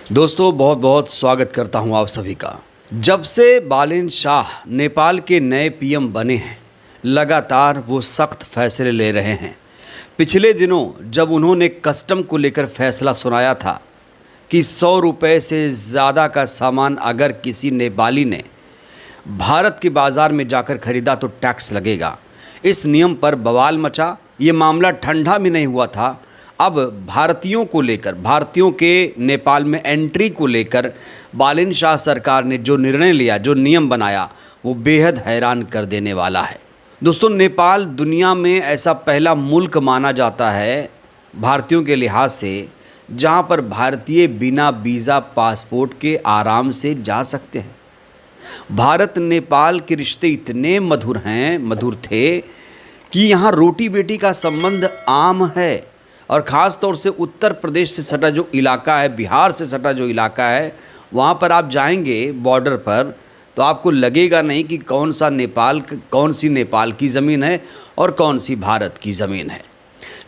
दोस्तों बहुत बहुत स्वागत करता हूं आप सभी का। जब से बालिन शाह नेपाल के नए पीएम बने हैं, लगातार वो सख्त फैसले ले रहे हैं। पिछले दिनों जब उन्होंने कस्टम को लेकर फैसला सुनाया था कि 100 रुपये से ज़्यादा का सामान अगर किसी नेपाली ने भारत के बाज़ार में जाकर खरीदा तो टैक्स लगेगा। इस नियम पर बवाल मचा। ये मामला ठंडा भी नहीं हुआ था। अब भारतीयों को लेकर, भारतीयों के नेपाल में एंट्री को लेकर बालिन शाह सरकार ने जो निर्णय लिया, जो नियम बनाया, वो बेहद हैरान कर देने वाला है। दोस्तों, नेपाल दुनिया में ऐसा पहला मुल्क माना जाता है भारतीयों के लिहाज से जहाँ पर भारतीय बिना वीज़ा पासपोर्ट के आराम से जा सकते हैं। भारत नेपाल के रिश्ते इतने मधुर थे कि यहाँ रोटी बेटी का संबंध आम है। और ख़ास तौर से उत्तर प्रदेश से सटा जो इलाका है, बिहार से सटा जो इलाका है, वहाँ पर आप जाएंगे बॉर्डर पर तो आपको लगेगा नहीं कि कौन सी नेपाल की ज़मीन है और कौन सी भारत की ज़मीन है।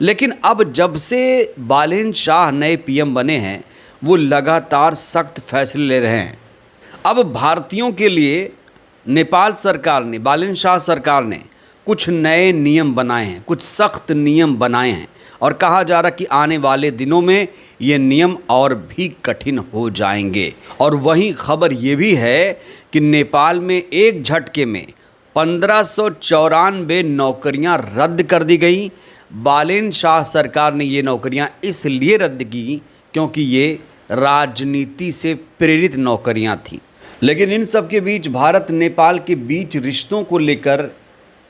लेकिन अब जब से बालिन शाह नए पीएम बने हैं, वो लगातार सख्त फैसले ले रहे हैं। अब भारतीयों के लिए नेपाल सरकार ने, बालिन शाह सरकार ने कुछ नए नियम बनाए हैं, कुछ सख्त नियम बनाए हैं और कहा जा रहा कि आने वाले दिनों में ये नियम और भी कठिन हो जाएंगे। और वहीं खबर ये भी है कि नेपाल में एक झटके में 1594 नौकरियां रद्द कर दी गई। बालिन शाह सरकार ने ये नौकरियां इसलिए रद्द की क्योंकि ये राजनीति से प्रेरित नौकरियां थीं। लेकिन इन सब के बीच भारत नेपाल के बीच रिश्तों को लेकर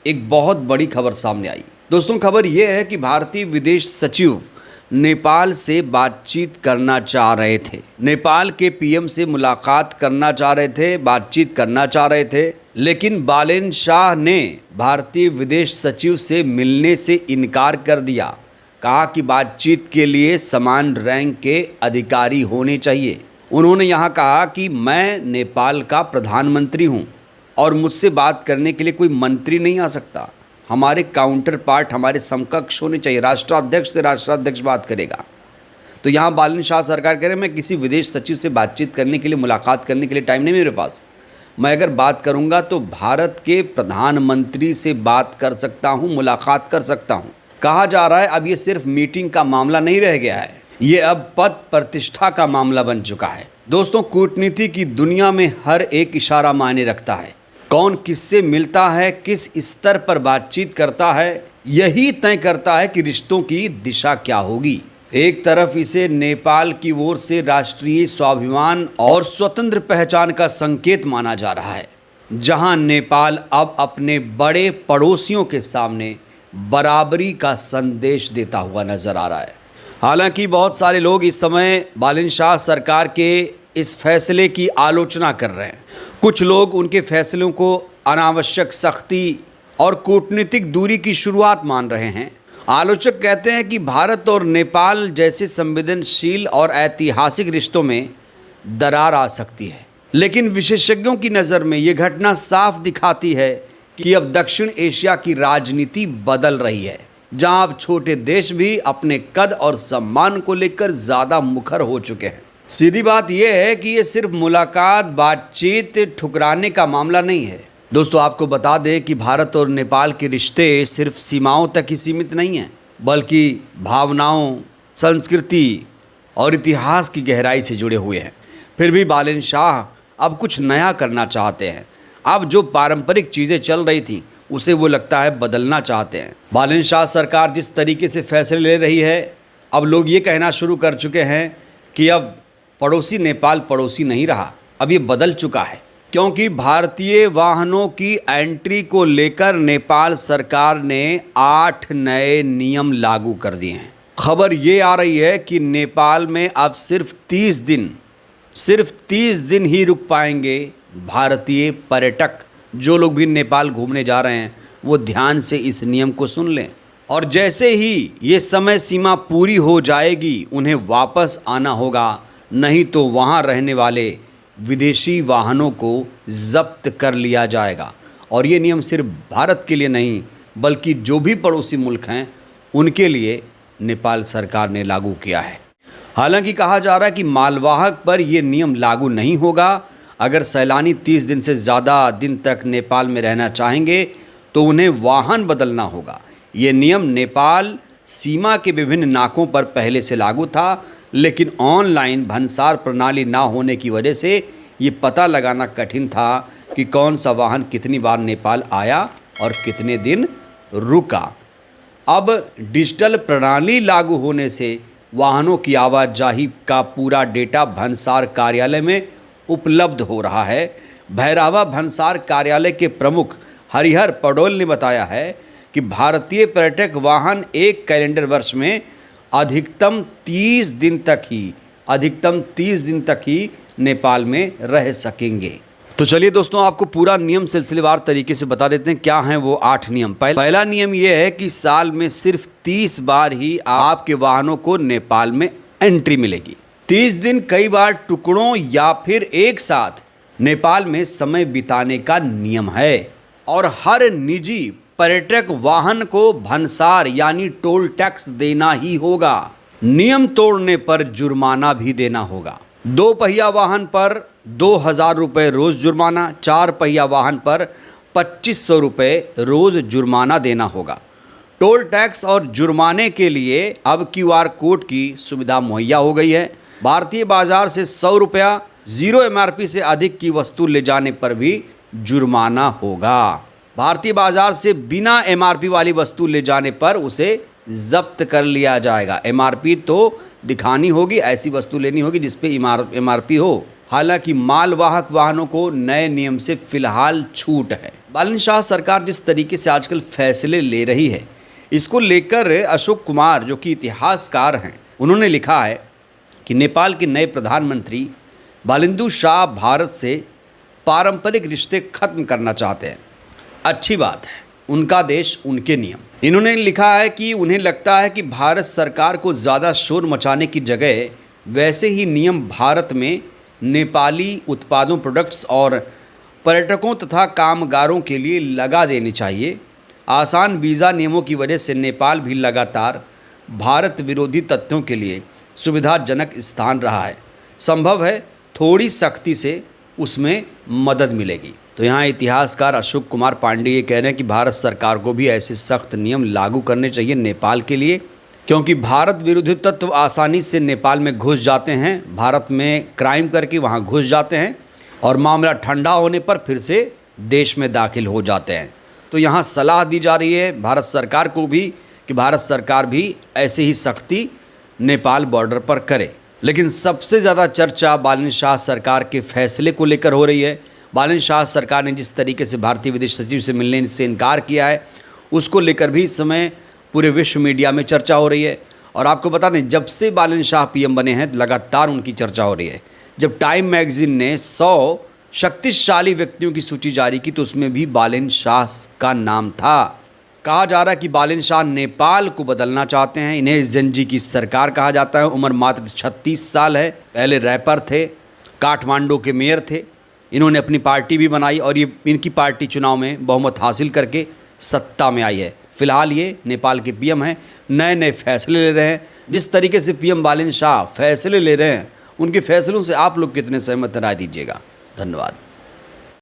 एक बहुत बड़ी खबर सामने आई। दोस्तों, खबर यह है कि भारतीय विदेश सचिव नेपाल से बातचीत करना चाह रहे थे, नेपाल के पीएम से मुलाकात करना चाह रहे थे, बातचीत करना चाह रहे थे। लेकिन बालिन शाह ने भारतीय विदेश सचिव से मिलने से इनकार कर दिया। कहा कि बातचीत के लिए समान रैंक के अधिकारी होने चाहिए। उन्होंने यहाँ कहा कि मैं नेपाल का प्रधानमंत्री हूँ और मुझसे बात करने के लिए कोई मंत्री नहीं आ सकता। हमारे काउंटर पार्ट, हमारे समकक्ष होने चाहिए। राष्ट्राध्यक्ष से राष्ट्राध्यक्ष बात करेगा। तो यहाँ बालिन शाह सरकार कह रहे हैं मैं किसी विदेश सचिव से बातचीत करने के लिए, मुलाकात करने के लिए टाइम नहीं मेरे पास। मैं अगर बात करूँगा तो भारत के प्रधानमंत्री से बात कर सकता हूँ, मुलाकात कर सकता हूँ। कहा जा रहा है अब ये सिर्फ मीटिंग का मामला नहीं रह गया है, ये अब पद प्रतिष्ठा का मामला बन चुका है। दोस्तों, कूटनीति की दुनिया में हर एक इशारा मायने रखता है। कौन किससे मिलता है, किस स्तर पर बातचीत करता है, यही तय करता है कि रिश्तों की दिशा क्या होगी। एक तरफ इसे नेपाल की ओर से राष्ट्रीय स्वाभिमान और स्वतंत्र पहचान का संकेत माना जा रहा है, जहां नेपाल अब अपने बड़े पड़ोसियों के सामने बराबरी का संदेश देता हुआ नजर आ रहा है। हालांकि बहुत सारे लोग इस समय बालिन शाह सरकार के इस फैसले की आलोचना कर रहे हैं। कुछ लोग उनके फैसलों को अनावश्यक सख्ती और कूटनीतिक दूरी की शुरुआत मान रहे हैं। आलोचक कहते हैं कि भारत और नेपाल जैसे संवेदनशील और ऐतिहासिक रिश्तों में दरार आ सकती है। लेकिन विशेषज्ञों की नज़र में ये घटना साफ दिखाती है कि अब दक्षिण एशिया की राजनीति बदल रही है, जहां अब छोटे देश भी अपने कद और सम्मान को लेकर ज़्यादा मुखर हो चुके हैं। सीधी बात यह है कि ये सिर्फ मुलाकात, बातचीत ठुकराने का मामला नहीं है। दोस्तों, आपको बता दें कि भारत और नेपाल के रिश्ते सिर्फ सीमाओं तक ही सीमित नहीं हैं, बल्कि भावनाओं, संस्कृति और इतिहास की गहराई से जुड़े हुए हैं। फिर भी बालिन शाह अब कुछ नया करना चाहते हैं। अब जो पारंपरिक चीज़ें चल रही थी उसे वो लगता है बदलना चाहते हैं। बालिन शाह सरकार जिस तरीके से फैसले ले रही है, अब लोग ये कहना शुरू कर चुके हैं कि अब पड़ोसी नेपाल पड़ोसी नहीं रहा, अब ये बदल चुका है। क्योंकि भारतीय वाहनों की एंट्री को लेकर नेपाल सरकार ने 8 नए नियम लागू कर दिए हैं। खबर ये आ रही है कि नेपाल में अब सिर्फ 30 दिन ही रुक पाएंगे भारतीय पर्यटक। जो लोग भी नेपाल घूमने जा रहे हैं वो ध्यान से इस नियम को सुन लें, और जैसे ही ये समय सीमा पूरी हो जाएगी उन्हें वापस आना होगा, नहीं तो वहाँ रहने वाले विदेशी वाहनों को जब्त कर लिया जाएगा। और ये नियम सिर्फ भारत के लिए नहीं बल्कि जो भी पड़ोसी मुल्क हैं उनके लिए नेपाल सरकार ने लागू किया है। हालांकि कहा जा रहा है कि मालवाहक पर यह नियम लागू नहीं होगा। अगर सैलानी 30 दिन से ज़्यादा दिन तक नेपाल में रहना चाहेंगे तो उन्हें वाहन बदलना होगा। ये नियम नेपाल सीमा के विभिन्न नाकों पर पहले से लागू था, लेकिन ऑनलाइन भंसार प्रणाली ना होने की वजह से ये पता लगाना कठिन था कि कौन सा वाहन कितनी बार नेपाल आया और कितने दिन रुका। अब डिजिटल प्रणाली लागू होने से वाहनों की आवाजाही का पूरा डेटा भंसार कार्यालय में उपलब्ध हो रहा है। भैरहवा भंसार कार्यालय के प्रमुख हरिहर पडोल ने बताया है कि भारतीय पर्यटक वाहन एक कैलेंडर वर्ष में अधिकतम 30 दिन तक ही नेपाल में रह सकेंगे। तो चलिए दोस्तों, आपको पूरा नियम सिलसिलेवार तरीके से बता देते हैं क्या हैं वो 8 नियम। पहला नियम ये है कि साल में सिर्फ 30 बार ही आपके वाहनों को नेपाल में एंट्री मिलेगी। 30 दिन कई बार टुकड़ों या फिर एक साथ नेपाल में समय बिताने का नियम है। और हर निजी पर्यटक वाहन को भंसार यानी टोल टैक्स देना ही होगा। नियम तोड़ने पर जुर्माना भी देना होगा। 2 पहिया वाहन पर 2000 रुपये रोज जुर्माना, 4 पहिया वाहन पर 2500 रुपये रोज जुर्माना देना होगा। टोल टैक्स और जुर्माने के लिए अब QR कोड की सुविधा मुहैया हो गई है। भारतीय बाजार से 100 रुपया, 0 MRP से अधिक की वस्तु ले जाने पर भी जुर्माना होगा। भारतीय बाजार से बिना MRP वाली वस्तु ले जाने पर उसे जब्त कर लिया जाएगा। MRP तो दिखानी होगी, ऐसी वस्तु लेनी होगी जिस पे MRP हो। हालांकि मालवाहक वाहनों को नए नियम से फिलहाल छूट है। बालन शाह सरकार जिस तरीके से आजकल फैसले ले रही है, इसको लेकर अशोक कुमार जो कि इतिहासकार हैं, उन्होंने लिखा है कि नेपाल के नए प्रधानमंत्री बालिन्दु शाह भारत से पारंपरिक रिश्ते खत्म करना चाहते हैं। अच्छी बात है, उनका देश उनके नियम। इन्होंने लिखा है कि उन्हें लगता है कि भारत सरकार को ज़्यादा शोर मचाने की जगह वैसे ही नियम भारत में नेपाली उत्पादों, प्रोडक्ट्स और पर्यटकों तथा कामगारों के लिए लगा देनी चाहिए। आसान वीज़ा नियमों की वजह से नेपाल भी लगातार भारत विरोधी तत्वों के लिए सुविधाजनक स्थान रहा है। संभव है थोड़ी सख्ती से उसमें मदद मिलेगी। तो यहाँ इतिहासकार अशोक कुमार पांडे ये कह रहे हैं कि भारत सरकार को भी ऐसे सख्त नियम लागू करने चाहिए नेपाल के लिए, क्योंकि भारत विरोधी तत्व आसानी से नेपाल में घुस जाते हैं, भारत में क्राइम करके वहाँ घुस जाते हैं और मामला ठंडा होने पर फिर से देश में दाखिल हो जाते हैं। तो यहाँ सलाह दी जा रही है भारत सरकार को भी कि भारत सरकार भी ऐसे ही सख्ती नेपाल बॉर्डर पर करे। लेकिन सबसे ज़्यादा चर्चा बालन शाह सरकार के फैसले को लेकर हो रही है। बालन शाह सरकार ने जिस तरीके से भारतीय विदेश सचिव से मिलने से इनकार किया है, उसको लेकर भी इस समय पूरे विश्व मीडिया में चर्चा हो रही है। और आपको बता दें, जब से बालन शाह PM बने हैं लगातार उनकी चर्चा हो रही है। जब टाइम मैगजीन ने 100 शक्तिशाली व्यक्तियों की सूची जारी की तो उसमें भी बालन शाह का नाम था। कहा जा रहा है कि बालन शाह नेपाल को बदलना चाहते हैं। इन्हें ज़ेनजी की सरकार कहा जाता है। उम्र मात्र 36 साल है। पहले रैपर थे, काठमांडू के मेयर थे। इन्होंने अपनी पार्टी भी बनाई और ये इनकी पार्टी चुनाव में बहुमत हासिल करके सत्ता में आई है। फिलहाल ये नेपाल के PM हैं। नए नए फैसले ले रहे हैं। जिस तरीके से PM बालन शाह फैसले ले रहे हैं, उनके फैसलों से आप लोग कितने सहमत राय दीजिएगा। धन्यवाद।